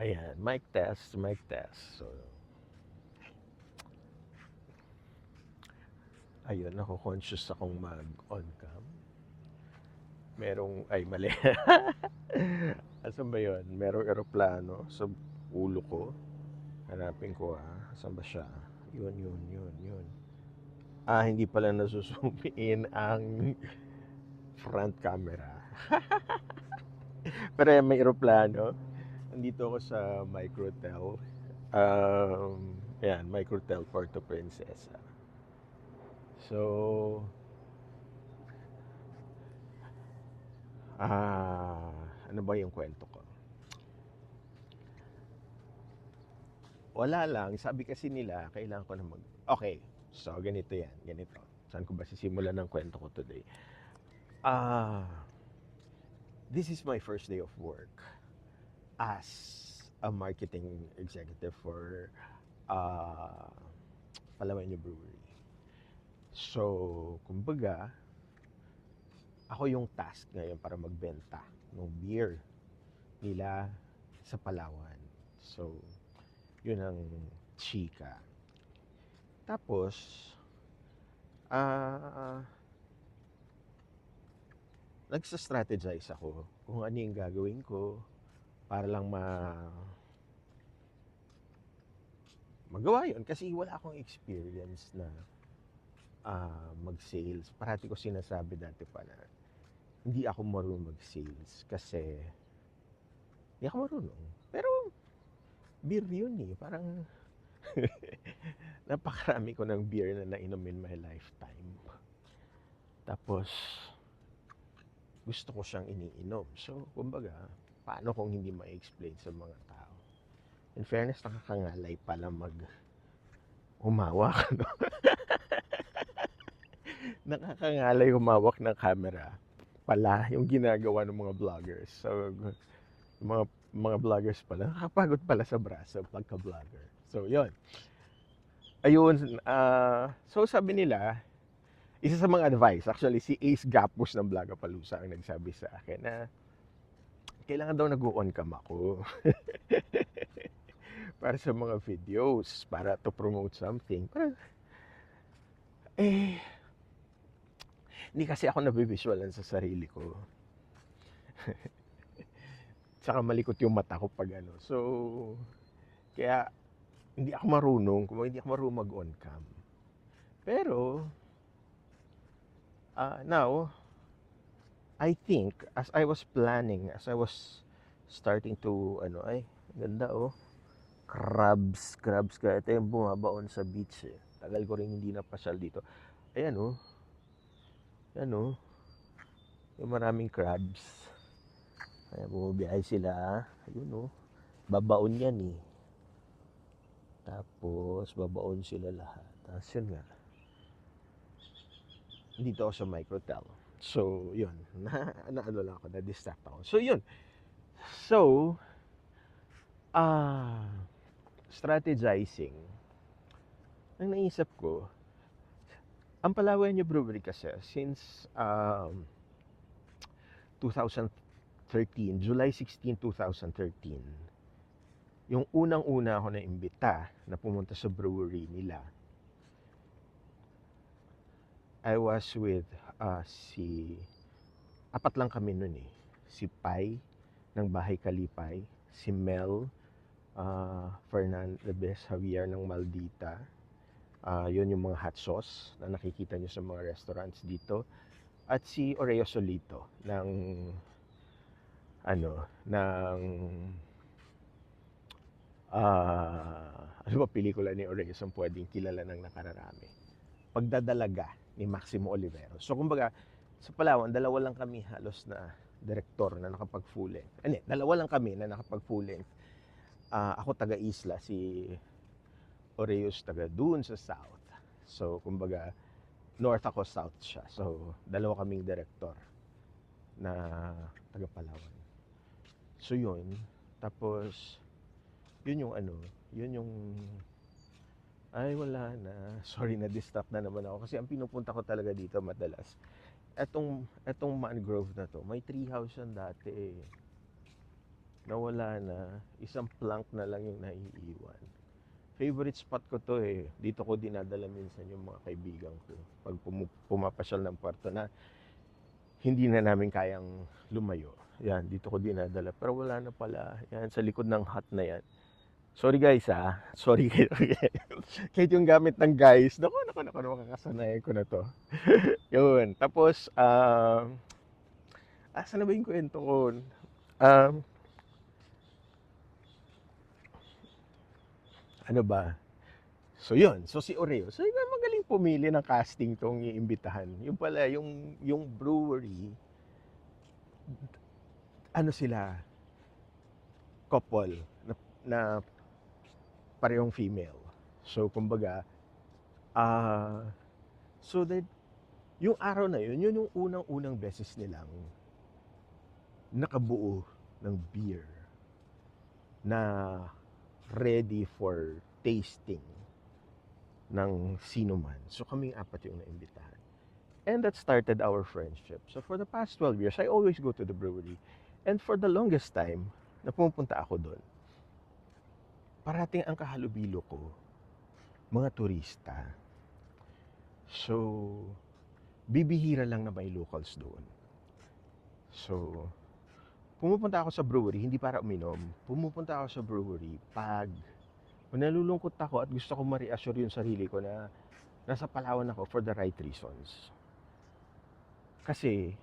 Ayan, mic test, mic test. So, ayun, conscious akong mag-on cam. Ay mali. Asan ba yun? Merong eroplano sa ulo ko. Hanapin ko Asan ba siya? Yun. Hindi pala nasuzoom in ang front camera. Pero may eroplano. Nandito ako sa Microtel. Microtel Puerto Princesa. So, ah, ano ba yung kwento ko? Wala lang. Sabi kasi nila, kailangan ko na Okay, so ganito yan. Ganito. Saan ko ba sisimulan ng kwento ko today? Ah, this is my first day of work as a marketing executive for uh, Palawan Brewery. So, kumbaga, ako yung task ngayon para magbenta ng beer nila sa Palawan. So, yun ang chika. Tapos, nagsa-strategize ako kung ano yung gagawin ko para lang magawa yun. Kasi wala akong experience na mag-sales. Parati ko sinasabi dati pa na hindi ako marunong mag-sales kasi hindi ako marunong. Pero beer yun eh. Parang napakarami ko ng beer na nainom in my lifetime. Tapos, gusto ko siyang iniinom. So, kumbaga, paano kung hindi ma-explain sa mga tao? In fairness, nakakangalay pala humawak. No? Nakakangalay humawak ng camera pala yung ginagawa ng mga vloggers. So, mga vloggers pala, nakakapagod pala sa braso pagka-vlogger. So, yon. Ayun, so sabi nila, isa sa mga advice, actually si Ace Gapos ng Vlogapalooza ang nagsabi sa akin na kailangan daw nag-on cam ako para sa mga videos, para to promote something. Para, hindi kasi ako nabivisualan sa sarili ko. Tsaka malikot yung mata ko pag ano. So, kaya hindi ako marunong, kung hindi ako marunong mag-on cam. Pero, now, I think, as I was planning, as I was starting to, ganda crabs ka. Ito yung bumabaon sa beach eh. Tagal ko rin hindi napasyal dito. Ayan yung maraming crabs. Ayan, bumabiyahe sila. Ayun babaon yan eh. Tapos, babaon sila lahat. Tapos yun nga. Dito ako sa Microtel. So, yun. Ano lang ako, na-distract ako. So, yun. So, strategizing. Ang naisip ko, ang Palawan Brewery kasi, since 2013, July 16, 2013, yung unang-una ako na imbita na pumunta sa brewery nila, I was with apat lang kami nun eh. Si Pai ng Bahay Kalipay, si Mel Fernandez Javier ng Maldita. Yun yung mga hot sauce na nakikita nyo sa mga restaurants dito. At si Oreo Solito ng ano ba pelikula ni Oreo ang pwedeng kilala ng nakararami? Pagdadalaga ni Maximo Olivero. So kumbaga, sa Palawan, dalawa lang kami halos na direktor na nakapag full length. Dalawa lang kami na nakapag full length. Ako taga Isla, si Oreos taga dun sa South. So kumbaga, North ako, South siya. So dalawa kaming direktor na taga Palawan. So yun, tapos yun yung ay wala na. Sorry, na-distract na naman ako kasi ang pinupunta ko talaga dito madalas. Etong mangrove na to, may tree house yan dati eh. nawala na. Isang plank na lang yung naiiwan. Favorite spot ko to eh. Dito ko dinadala minsan yung mga kaibigan ko. Pag pumapasyal ng puerto na hindi na namin kayang lumayo. Yan, dito ko dinadala. Pero wala na pala. Yan, sa likod ng hut na yan. Sorry guys ah. Sorry kayo. Kahit yung gamit ng guys. Naku, makakasanayan ko na to. Yun. Tapos, asa na ba yung kwento ko? Um, ano ba? So yun, so si Oreo, so yun, magaling pumili ng casting tong iimbitahan. Yung pala, yung brewery, ano sila, couple, na parehong female. So kumbaga, so that, yung araw na yun, yun yung unang-unang beses nilang nakabuo ng beer na ready for tasting ng sino man. So kaming apat yung naimbitahan. And that started our friendship. So for the past 12 years, I always go to the brewery. And for the longest time, na pumupunta ako doon, parating ang kahalubilo ko, mga turista. So, bibihira lang na may locals doon. So, pumupunta ako sa brewery, hindi para uminom. Pumupunta ako sa brewery pag nalulungkot ako at gusto ko ma-reassure yung sarili ko na nasa Palawan ako for the right reasons. Kasi,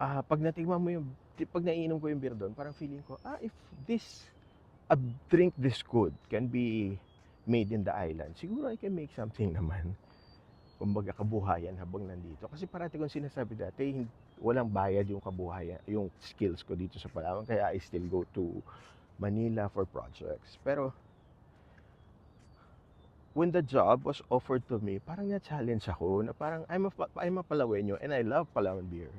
pag natigman mo yung, pag naiinom ko yung beer doon, parang feeling ko, if a drink this good can be made in the island, siguro I can make something naman. Kumbaga kabuhayan habang nandito. Kasi parati kong sinasabi dati, walang bayad yung kabuhayan, yung skills ko dito sa Palawan. Kaya I still go to Manila for projects. Pero, when the job was offered to me, parang na-challenge ako na parang I'm a Palawenyo and I love Palawan beer.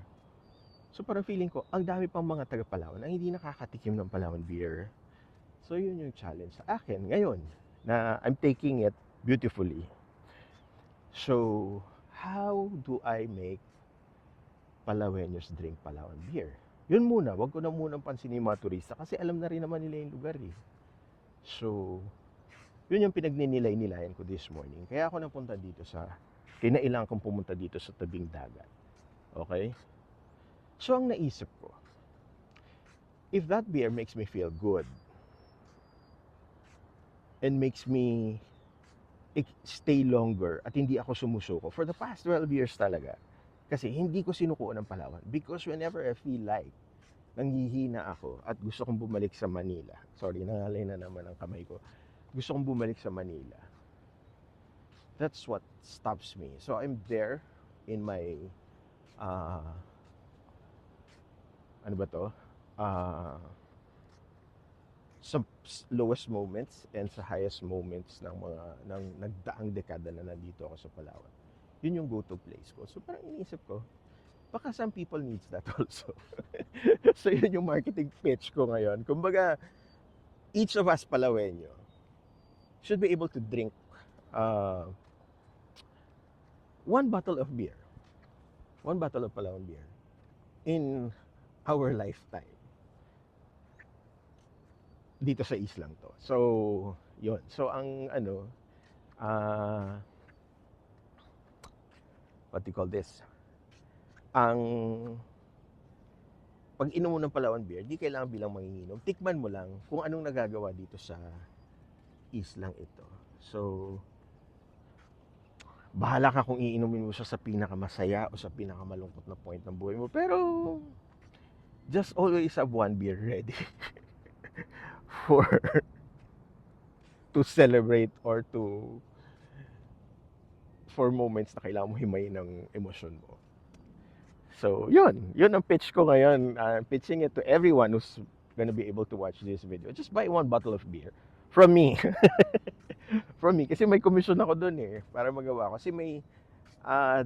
So parang feeling ko, ang dami pang mga taga Palawan na hindi nakakatikim ng Palawan beer. So yun yung challenge sa akin ngayon na I'm taking it beautifully. So, how do I make Palawenyos drink Palawan beer? Yun muna, wag ko na munang pansinin yung mga turista kasi alam na rin naman nila yung lugar eh. So, yun yung pinagninilay-nilayan ko this morning. Kaya ako napunta dito kinailangan kong pumunta dito sa tabing dagat. Okay? So, ang naisip ko, if that beer makes me feel good and makes me stay longer at hindi ako sumusuko for the past 12 years talaga, kasi hindi ko sinuko ng Palawan because whenever I feel like nanghihina ako at gusto kong bumalik sa Manila, sorry, nangalay na naman ang kamay ko, gusto kong bumalik sa Manila, that's what stops me. So I'm there in my ano ba to? Sa lowest moments and sa highest moments ng mga nagdaang dekada na nandito ako sa Palawan. Yun yung go-to place ko. So parang iniisip ko, baka some people needs that also. So yun yung marketing pitch ko ngayon. Kumbaga, each of us Palawenyo should be able to drink one bottle of beer. One bottle of Palawan beer in our lifetime dito sa islang to. So, yun. So, ang what do you call this? Ang pag inom mo ng Palawan beer, di kailangan bilang manginginom. Tikman mo lang kung anong nagagawa dito sa islang ito. So, bahala ka kung iinumin mo siya sa pinakamasaya o sa pinakamalungkot na point ng buhay mo. Pero, just always have one beer ready to celebrate or for moments na kailangan mo himayin ng emosyon mo. So, yun ang pitch ko ngayon. I'm pitching it to everyone who's gonna be able to watch this video. Just buy one bottle of beer from me. From me. Kasi may commission ako dun eh, para magawa ko. Kasi may,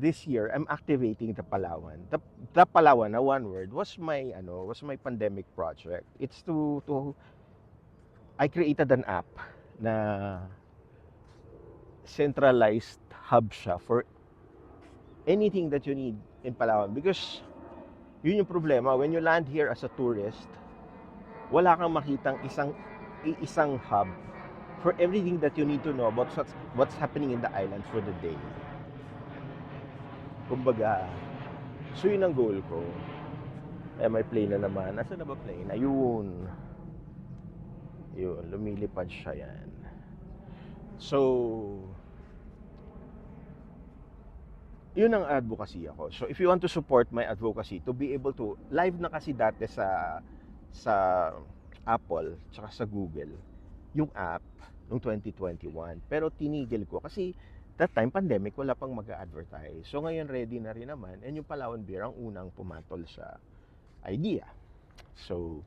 this year, I'm activating the Palawan. The Palawan, na one word, was my pandemic project. It's I created an app na centralized hub siya for anything that you need in Palawan. Because yun yung problema, when you land here as a tourist, wala kang makitang isang hub for everything that you need to know about what's happening in the island for the day. Kumbaga, so yun ang goal ko. May plane na naman. Nasaan na ba plane? Ayun. Yun, lumilipad siya yan. So, yun ang advocacy ako. So, if you want to support my advocacy, to be able to, live na kasi dati sa Apple, tsaka sa Google, yung app, noong 2021. Pero tinigil ko kasi that time, pandemic, wala pang mag-advertise. So, ngayon ready na rin naman. And yung Palawan Beer, ang unang pumatol sa idea. So,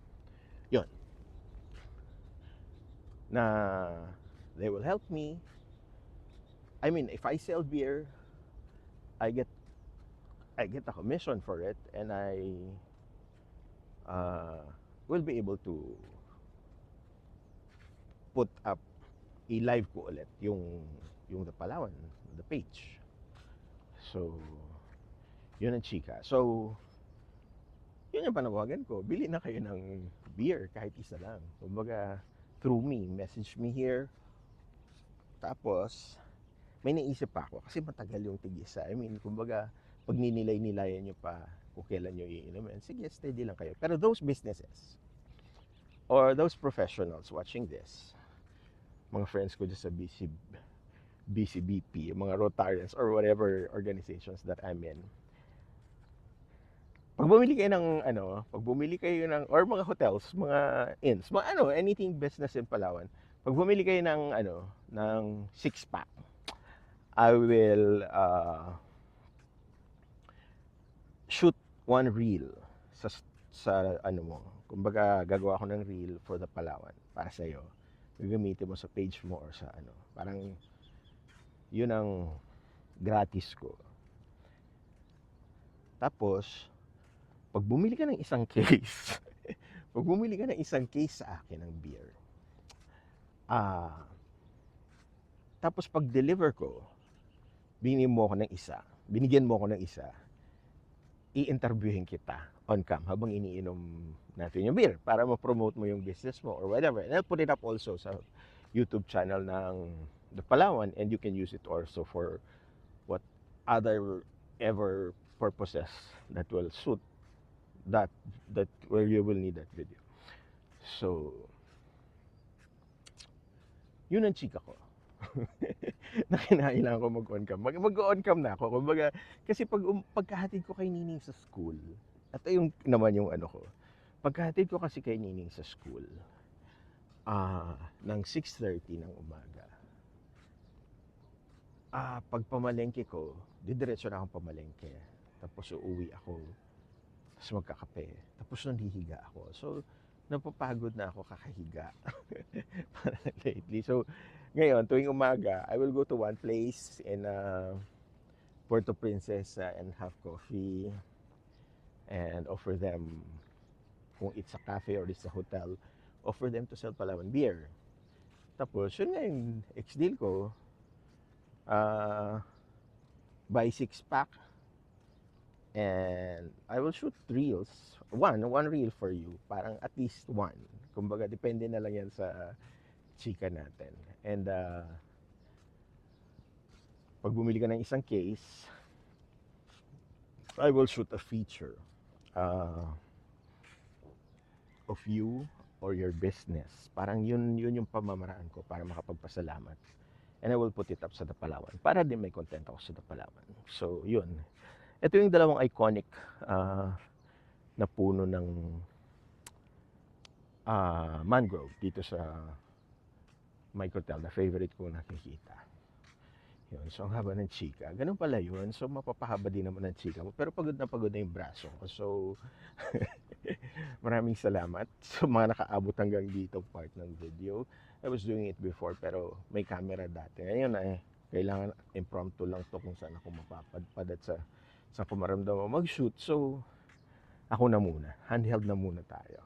yun. Na they will help me. I mean, if I sell beer, I get a commission for it, and I will be able to put up a live ko ulit yung the Palawan, the page. So, yun ang chika. So, yun yung panawagan ko. Bili na kayo ng beer kahit isa lang. Kumbaga, through me, message me here. Tapos, may naisip pa ako kasi matagal yung tigisa. I mean, kumbaga, pag ninilay-nilayan nyo pa kung kailan nyo iinumin, sige, steady lang kayo. Pero those businesses or those professionals watching this, mga friends ko dyan sa BCBP, mga Rotarians or whatever organizations that I'm in, pag bumili kayo ng, or mga hotels, mga inns, mga anything business in Palawan, pag bumili kayo ng 6-pack, I will shoot one reel sa mo. Kumbaga, gagawa ko ng reel for the Palawan para sa iyo. Gagamitin mo sa page mo or sa Parang, yun ang gratis ko. Tapos, pag bumili ka ng isang case, sa akin ng beer, tapos pag deliver ko, binigyan mo ako ng isa, i-interviewin kita on cam habang iniinom natin yung beer para ma-promote mo yung business mo or whatever. And I'll put it up also sa YouTube channel ng The Palawan, and you can use it also for what other ever purposes that will suit that where you will need that video. So, yun ang chika ko. Na kinailangan ko mag-on cam. Mag-on cam na ako. Kumbaga, kasi pagkahatid ko kay Nining sa school, at yung naman yung ko, pagkahatid ko kasi kay Nining sa school, ng 6:30 ng umaga, pag pamalengke ko, didiretso na akong pamalengke. Tapos uuwi ako, tapos magkakape, tapos nanhihiga ako. So, napapagod na ako kakahiga. Lately. So, ngayon, tuwing umaga, I will go to one place in Puerto Princesa and have coffee and offer them, kung it's a cafe or it's a hotel, offer them to sell Palawan beer. Tapos, yun nga yung ex-deal ko, buy 6-pack, and I will shoot reels. One reel for you. Parang at least one. Kumbaga, depende na lang yan sa chika natin. And pag bumili ka ng isang case, I will shoot a feature of you or your business. Parang yun yung pamamaraan ko para makapagpasalamat. And I will put it up sa The Palawan para din may content ako sa The Palawan. So, yun. Ito yung dalawang iconic na puno ng mangrove dito sa Microtel, na favorite ko nakikita. Yun, so ang haba ng chika. Ganun pala yun. So mapapahaba din naman ng chika mo. Pero pagod na yung braso ko. So maraming salamat sa mga nakaabot hanggang dito part ng video. I was doing it before pero may camera dati. Ngayon kailangan impromptu lang to kung saan ako mapapadpad at sa ko maramdaman mag-shoot. So ako na muna. Handheld na muna tayo.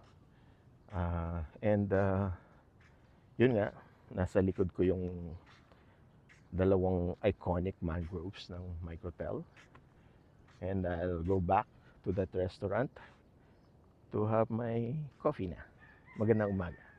Yun nga, nasa likod ko yung dalawang iconic mangroves ng Microtel. And I'll go back to that restaurant to have my coffee na. Magandang umaga.